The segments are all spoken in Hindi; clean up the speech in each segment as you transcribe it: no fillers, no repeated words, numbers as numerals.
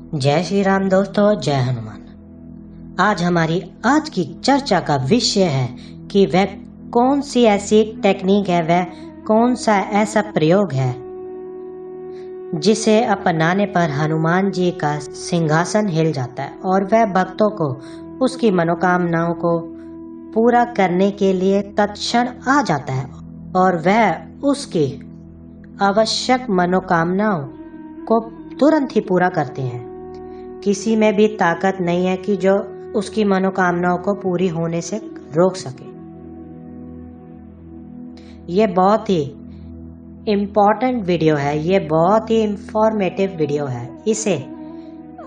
जय श्री राम दोस्तों, जय हनुमान। आज हमारी आज की चर्चा का विषय है कि वह कौन सी ऐसी टेक्निक है, वह कौन सा ऐसा प्रयोग है जिसे अपनाने पर हनुमान जी का सिंहासन हिल जाता है और वह भक्तों को उसकी मनोकामनाओं को पूरा करने के लिए तत्क्षण आ जाता है और वह उसकी आवश्यक मनोकामनाओं को तुरंत ही पूरा करते हैं। किसी में भी ताकत नहीं है कि जो उसकी मनोकामनाओं को पूरी होने से रोक सके। ये बहुत ही इम्पोर्टेंट वीडियो है, ये बहुत ही इंफॉर्मेटिव वीडियो है। इसे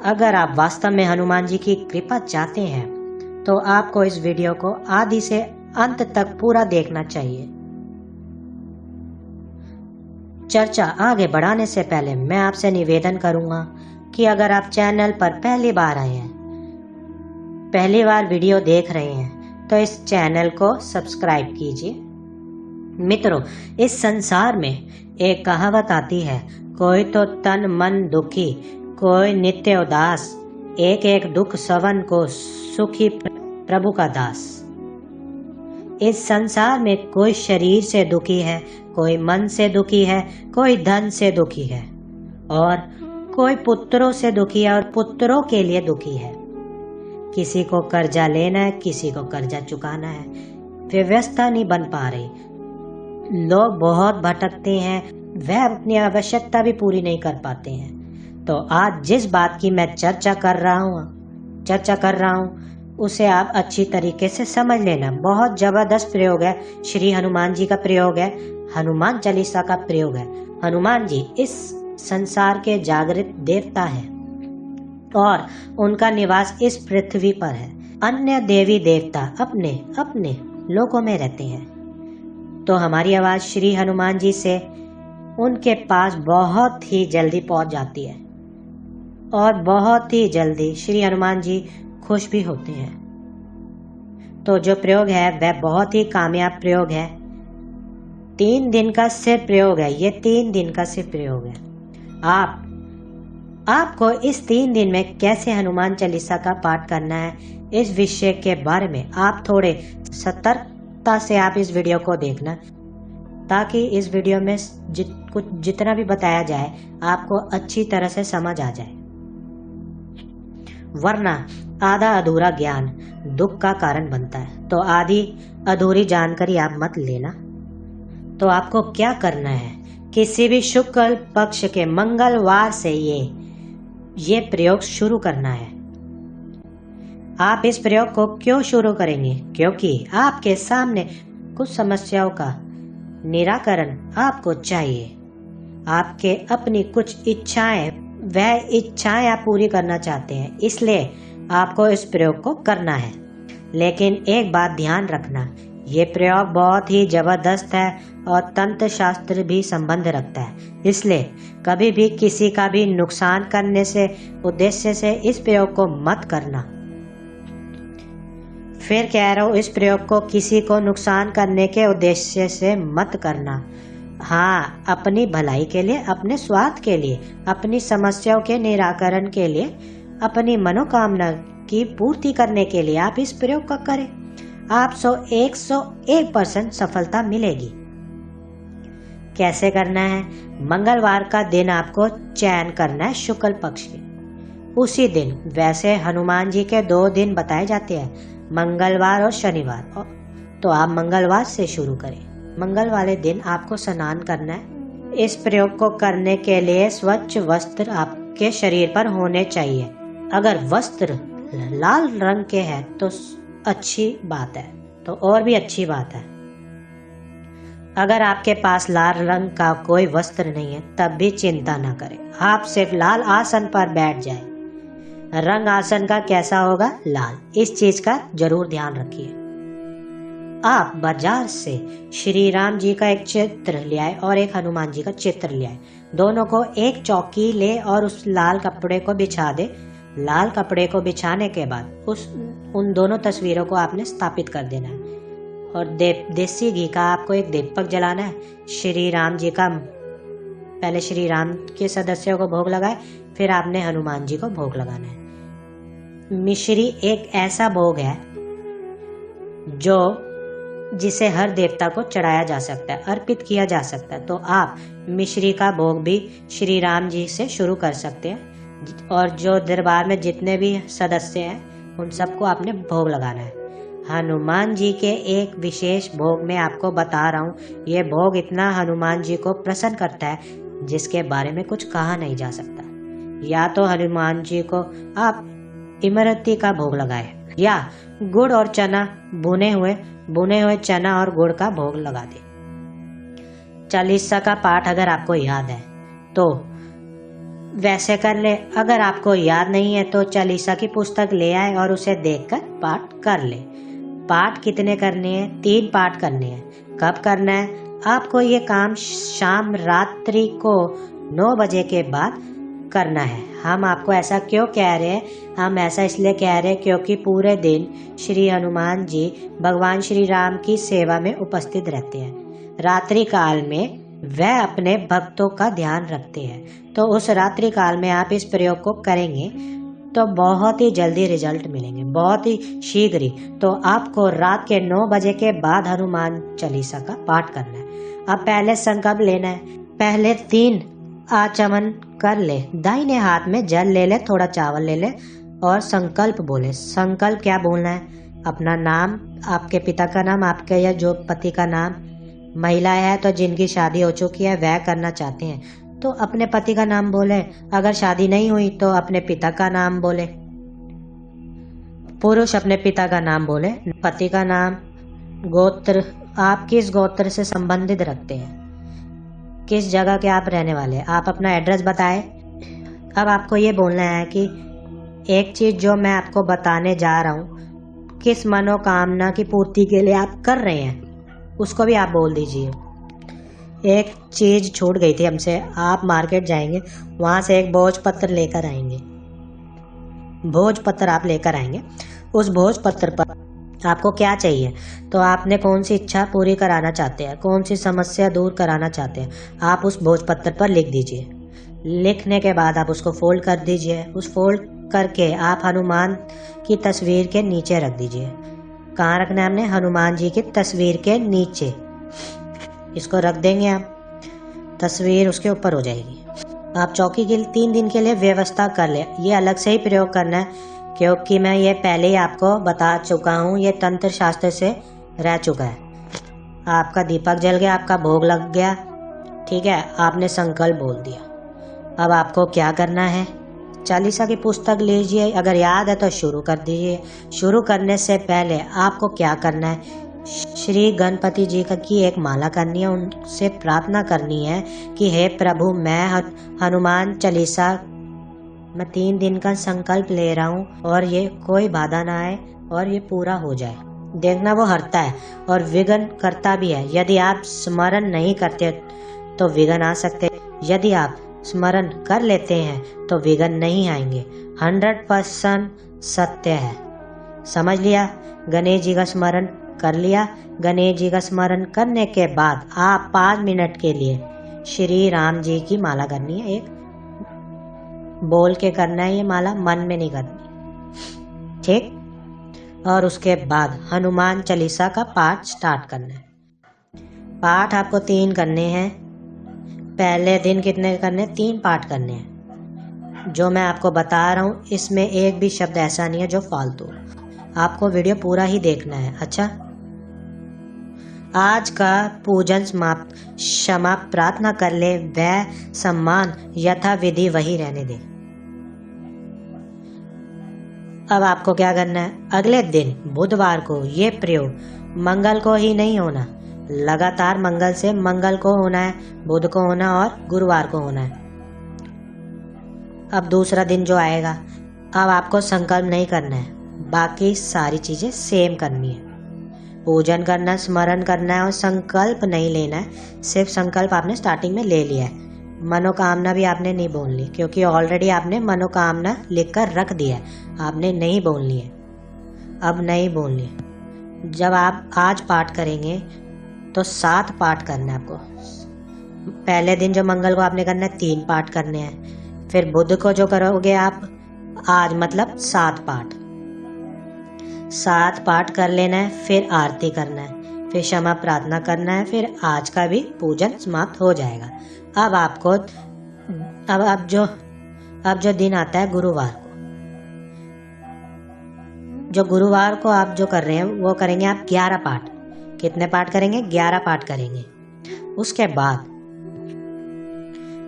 अगर आप वास्तव में हनुमान जी की कृपा चाहते हैं तो आपको इस वीडियो को आदि से अंत तक पूरा देखना चाहिए। चर्चा आगे बढ़ाने से पहले मैं आपसे निवेदन करूंगा कि अगर आप चैनल पर पहली बार आए हैं, पहली बार वीडियो देख रहे हैं, तो इस चैनल को सब्सक्राइब कीजिए। मित्रों, इस संसार में एक कहावत आती है, कोई तो तन मन दुखी, कोई नित्य उदास, एक एक दुख सवन को सुखी प्रभु का दास। इस संसार में कोई शरीर से दुखी है, कोई मन से दुखी है, कोई धन से दुखी है और कोई पुत्रों से दुखी है और पुत्रों के लिए दुखी है। किसी को कर्जा लेना है, किसी को कर्जा चुकाना है, व्यवस्था नहीं बन पा रही। लोग बहुत भटकते हैं, वह अपनी आवश्यकता भी पूरी नहीं कर पाते हैं। तो आज जिस बात की मैं चर्चा कर रहा हूँ उसे आप अच्छी तरीके से समझ लेना। बहुत जबरदस्त प्रयोग है, श्री हनुमान जी का प्रयोग है, हनुमान चालीसा का प्रयोग है। हनुमान जी इस संसार के जागृत देवता है और उनका निवास इस पृथ्वी पर है। अन्य देवी देवता अपने अपने लोकों में रहते हैं। तो हमारी आवाज श्री हनुमान जी से उनके पास बहुत ही जल्दी पहुंच जाती है और बहुत ही जल्दी श्री हनुमान जी खुश भी होते हैं। तो जो प्रयोग है वह बहुत ही कामयाब प्रयोग है। 3 दिन का सिर्फ प्रयोग है, ये 3 दिन का सिर्फ प्रयोग है। आपको इस 3 दिन में कैसे हनुमान चालीसा का पाठ करना है, इस विषय के बारे में आप थोड़े सतर्कता से आप इस वीडियो को देखना, ताकि इस वीडियो में जितना भी बताया जाए आपको अच्छी तरह से समझ आ जाए। वरना आधा अधूरा ज्ञान दुख का कारण बनता है। तो आधी अधूरी जानकारी आप मत लेना। तो आपको क्या करना है, किसी भी शुक्ल पक्ष के मंगलवार से ये प्रयोग शुरू करना है। आप इस प्रयोग को क्यों शुरू करेंगे? क्योंकि आपके सामने कुछ समस्याओं का निराकरण आपको चाहिए। आपके अपनी कुछ इच्छाएं, वह इच्छाएं आप पूरी करना चाहते हैं, इसलिए आपको इस प्रयोग को करना है। लेकिन एक बात ध्यान रखना, ये प्रयोग बहुत ही जबरदस्त है और तंत्र शास्त्र भी संबंध रखता है, इसलिए कभी भी किसी का भी नुकसान करने से उद्देश्य से इस प्रयोग को मत करना। फिर कह रहा हूँ, इस प्रयोग को किसी को नुकसान करने के उद्देश्य से मत करना। हाँ, अपनी भलाई के लिए, अपने स्वार्थ के लिए, अपनी समस्याओं के निराकरण के लिए, अपनी मनोकामना की पूर्ति करने के लिए आप इस प्रयोग को करें। आप 101% सफलता मिलेगी। कैसे करना है? मंगलवार का दिन आपको चयन करना है शुक्ल पक्ष के, उसी दिन। वैसे हनुमान जी के 2 दिन बताए जाते हैं, मंगलवार और शनिवार, तो आप मंगलवार से शुरू करें। मंगल वाले दिन आपको स्नान करना है। इस प्रयोग को करने के लिए स्वच्छ वस्त्र आपके शरीर पर होने चाहिए। अगर वस्त्र लाल रंग के हैं तो अच्छी बात है, तो और भी अच्छी बात है। अगर आपके पास लाल रंग का कोई वस्त्र नहीं है तब भी चिंता ना करें, आप सिर्फ लाल आसन पर बैठ जाए। रंग आसन का कैसा होगा? लाल। इस चीज का जरूर ध्यान रखिए। आप बाजार से श्री राम जी का एक चित्र ले आए और एक हनुमान जी का चित्र ले आए, दोनों को एक चौकी ले और उस लाल कपड़े को बिछा दे। लाल कपड़े को बिछाने के बाद उन दोनों तस्वीरों को आपने स्थापित कर देना है और देसी घी का आपको एक दीपक जलाना है। श्री राम जी का पहले श्री राम के सदस्यों को भोग लगाए, फिर आपने हनुमान जी को भोग लगाना है। मिश्री एक ऐसा भोग है जिसे हर देवता को चढ़ाया जा सकता है, अर्पित किया जा सकता है। तो आप मिश्री का भोग भी श्री राम जी से शुरू कर सकते हैं, और जो दरबार में जितने भी सदस्य हैं उन सबको आपने भोग लगाना है। हनुमान जी के एक विशेष भोग में आपको बता रहा हूँ, ये भोग इतना हनुमान जी को प्रसन्न करता है जिसके बारे में कुछ कहा नहीं जा सकता। या तो हनुमान जी को आप इमरती का भोग लगाए, या गुड़ और चना भुने हुए चना और गुड़ का भोग लगा दे। चालीसा का पाठ अगर आपको याद है तो वैसे कर ले, अगर आपको याद नहीं है तो चालीसा की पुस्तक ले आए और उसे देखकर पाठ कर ले। पाठ कितने करने हैं? 3 पाठ करने हैं। कब करना है? आपको ये काम शाम रात्रि को 9 बजे के बाद करना है। हम आपको ऐसा क्यों कह रहे हैं? हम ऐसा इसलिए कह रहे हैं क्योंकि पूरे दिन श्री हनुमान जी भगवान श्री राम की सेवा में उपस्थित रहते हैं। रात्रि काल में वह अपने भक्तों का ध्यान रखते हैं। तो उस रात्रि काल में आप इस प्रयोग को करेंगे तो बहुत ही जल्दी रिजल्ट मिलेंगे, बहुत ही शीघ्र ही। तो आपको रात के 9 बजे के बाद हनुमान चालीसा का पाठ करना है। अब पहले संकल्प लेना है। पहले 3 आचमन कर ले, दाहिने हाथ में जल ले ले, थोड़ा चावल ले ले और संकल्प बोले। संकल्प क्या बोलना है? अपना नाम, आपके पिता का नाम, आपके या जो पति का नाम। महिला है तो जिनकी शादी हो चुकी है वह करना चाहते हैं तो अपने पति का नाम बोले। अगर शादी नहीं हुई तो अपने पिता का नाम बोले। पुरुष अपने पिता का नाम बोले, पति का नाम, गोत्र, आप किस गोत्र से संबंधित रखते हैं, किस जगह के आप रहने वाले हैं, आप अपना एड्रेस बताएं। अब आपको ये बोलना है कि एक चीज जो मैं आपको बताने जा रहा हूँ, किस मनोकामना की पूर्ति के लिए आप कर रहे हैं उसको भी आप बोल दीजिए। एक चीज छूट गई थी हमसे, आप मार्केट जाएंगे, वहां से एक भोजपत्र लेकर आएंगे। भोजपत्र आप लेकर आएंगे। उस भोजपत्र पर आपको क्या चाहिए, तो आपने कौन सी इच्छा पूरी कराना चाहते हैं, कौन सी समस्या दूर कराना चाहते हैं, आप उस भोजपत्र पर लिख दीजिए। लिखने के बाद आप उसको फोल्ड कर दीजिए। उस फोल्ड करके आप हनुमान की तस्वीर के नीचे रख दीजिए। कहाँ रखना है हमने? हनुमान जी की तस्वीर के नीचे इसको रख देंगे। आप तस्वीर उसके ऊपर हो जाएगी। आप चौकी के 3 दिन के लिए व्यवस्था कर ले। ये अलग से ही प्रयोग करना है क्योंकि मैं ये पहले ही आपको बता चुका हूँ, ये तंत्र शास्त्र से रह चुका है। आपका दीपक जल गया, आपका भोग लग गया, ठीक है, आपने संकल्प बोल दिया। अब आपको क्या करना है? चालीसा की पुस्तक लीजिए, अगर याद है तो शुरू कर दीजिए। शुरू करने से पहले आपको क्या करना है? श्री गणपति जी की एक माला करनी है, उनसे प्रार्थना करनी है कि हे प्रभु, मैं हनुमान चालीसा मैं 3 दिन का संकल्प ले रहा हूँ और ये कोई बाधा ना आए और ये पूरा हो जाए। देखना वो हरता है और विघ्न करता भी है। यदि आप स्मरण नहीं करते तो विघ्न आ सकते, यदि आप स्मरण कर लेते हैं तो विघ्न नहीं आएंगे। 100% सत्य है। समझ लिया? गणेश जी का स्मरण कर लिया। गणेश जी का स्मरण करने के बाद आप 5 मिनट के लिए श्री राम जी की माला करनी है। एक बोल के करना है ये माला, मन में नहीं करनी, ठीक। और उसके बाद हनुमान चालीसा का पाठ स्टार्ट करना है। पाठ आपको 3 करने हैं। पहले दिन कितने करने? 3 पाठ करने हैं। जो मैं आपको बता रहा हूँ इसमें एक भी शब्द ऐसा नहीं है जो फालतू। आपको वीडियो पूरा ही देखना है। अच्छा, आज का पूजन समाप्त। क्षमा प्रार्थना कर ले, वह सम्मान यथा विधि वही रहने दे। अब आपको क्या करना है? अगले दिन बुधवार को ये प्रयोग मंगल को ही नहीं होना, लगातार मंगल से मंगल को होना है, बुध को होना और गुरुवार को होना है। अब दूसरा दिन जो आएगा, अब आपको संकल्प नहीं करना है, बाकी सारी चीजें सेम करनी है। पूजन करना, स्मरण करना है और संकल्प नहीं लेना है। सिर्फ संकल्प आपने स्टार्टिंग में ले लिया है, मनोकामना भी आपने नहीं बोलनी क्योंकि ऑलरेडी आपने मनोकामना लिखकर रख दिया है, आपने नहीं बोलनी है। अब नहीं बोलनी है। जब आप आज पाठ करेंगे तो 7 पाठ करना है आपको। पहले दिन जो मंगल को आपने करना है 3 पाठ करने हैं। फिर बुध को जो करोगे आप आज मतलब 7 पाठ, 7 पाठ कर लेना है। फिर आरती करना है, फिर क्षमा प्रार्थना करना है। फिर आज का भी पूजन समाप्त हो जाएगा। अब आपको अब जो दिन आता है गुरुवार को, जो गुरुवार को आप जो कर रहे हैं वो करेंगे आप 11 पाठ। कितने पाठ करेंगे? 11 पाठ करेंगे। उसके बाद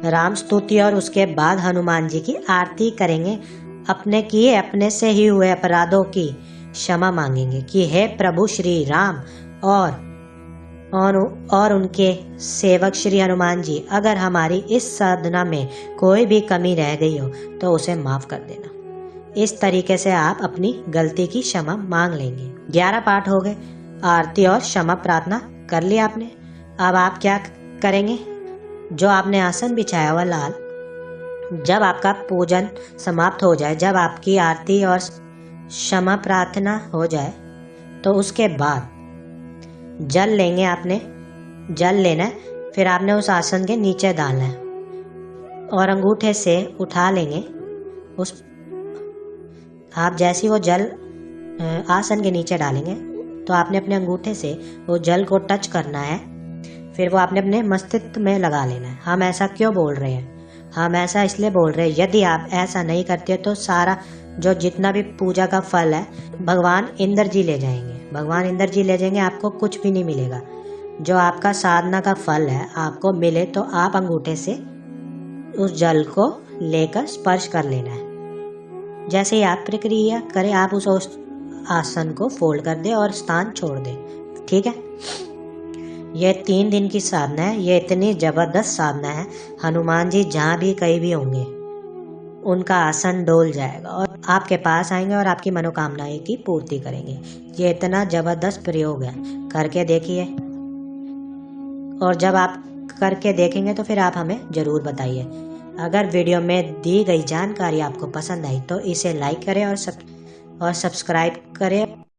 राम स्तुति और उसके बाद हनुमान जी की आरती करेंगे। अपने से ही हुए अपराधों की क्षमा मांगेंगे कि हे प्रभु श्री राम और उनके सेवक श्री हनुमान जी, अगर हमारी इस साधना में कोई भी कमी रह गई हो तो उसे माफ कर देना। इस तरीके से आप अपनी गलती की क्षमा मांग लेंगे। 11 पाठ हो गए, आरती और क्षमा प्रार्थना कर लिया आपने। अब आप क्या करेंगे? जो आपने आसन बिछाया हुआ लाल, जब आपका पूजन समाप्त हो जाए, जब आपकी आरती और क्षमा प्रार्थना हो जाए, तो उसके बाद जल लेंगे आपने, जल लेना है। फिर आपने उस आसन के नीचे डालना है और अंगूठे से उठा लेंगे उस आप जैसे वो जल आसन के नीचे डालेंगे तो आपने अपने अंगूठे से वो जल को टच करना है। फिर वो आपने अपने मस्तिष्क में लगा लेना है। हम ऐसा क्यों बोल रहे हैं? हम ऐसा इसलिए बोल रहे हैं, यदि आप ऐसा नहीं करते तो सारा जो जितना भी पूजा का फल है भगवान इंद्र जी ले जाएंगे। भगवान इंद्र जी ले जाएंगे, आपको कुछ भी नहीं मिलेगा। जो आपका साधना का फल है आपको मिले तो आप अंगूठे से उस जल को लेकर स्पर्श कर लेना है। जैसे ही आप प्रक्रिया करें, आप उस आसन को फोल्ड कर दें और स्थान छोड़ दें। ठीक है, ये 3 दिन की साधना है। ये इतनी जबरदस्त साधना है, हनुमान जी जहाँ भी कहीं भी होंगे उनका आसन डोल जाएगा और आपके पास आएंगे और आपकी मनोकामनाएं की पूर्ति करेंगे। ये इतना जबरदस्त प्रयोग है, करके देखिए। और जब आप करके देखेंगे तो फिर आप हमें ज़रूर बताइए। अगर वीडियो में दी गई जानकारी आपको पसंद आई तो इसे लाइक करें और सब्सक्राइब करें।